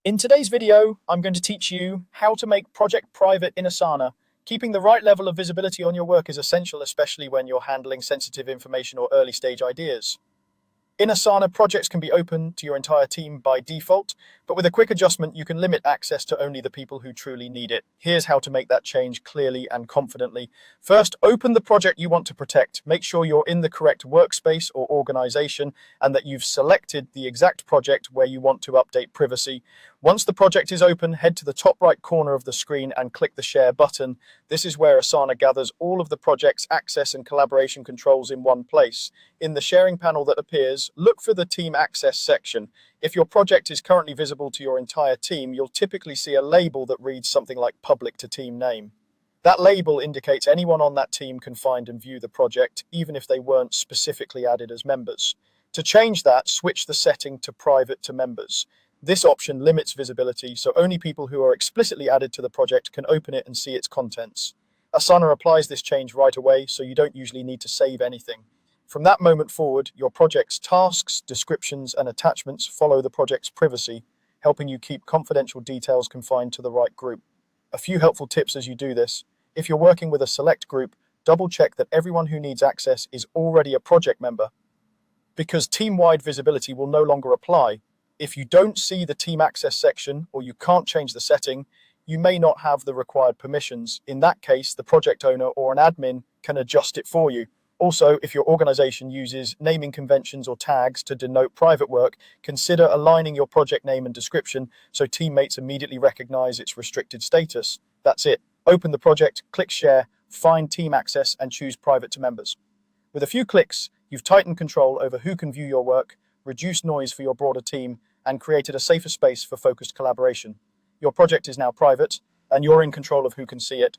In today's video, I'm going to teach you how to make project private in Asana. Keeping the right level of visibility on your work is essential, especially when you're handling sensitive information or early stage ideas. In Asana, projects can be open to your entire team by default, but with a quick adjustment, you can limit access to only the people who truly need it. Here's how to make that change clearly and confidently. First, open the project you want to protect. Make sure you're in the correct workspace or organization and that you've selected the exact project where you want to update privacy. Once the project is open, head to the top right corner of the screen and click the Share button. This is where Asana gathers all of the project's access and collaboration controls in one place. In the sharing panel that appears, look for the Team Access section. If your project is currently visible to your entire team, you'll typically see a label that reads something like Public to Team Name. That label indicates anyone on that team can find and view the project, even if they weren't specifically added as members. To change that, switch the setting to Private to Members. This option limits visibility, so only people who are explicitly added to the project can open it and see its contents. Asana applies this change right away, so you don't usually need to save anything. From that moment forward, your project's tasks, descriptions, and attachments follow the project's privacy, helping you keep confidential details confined to the right group. A few helpful tips as you do this. If you're working with a select group, double check that everyone who needs access is already a project member, because team-wide visibility will no longer apply. If you don't see the team access section or you can't change the setting, you may not have the required permissions. In that case, the project owner or an admin can adjust it for you. Also, if your organization uses naming conventions or tags to denote private work, consider aligning your project name and description so teammates immediately recognize its restricted status. That's it. Open the project, click Share, find Team Access, and choose Private to Members. With a few clicks, you've tightened control over who can view your work, reduced noise for your broader team, and created a safer space for focused collaboration. Your project is now private, and you're in control of who can see it.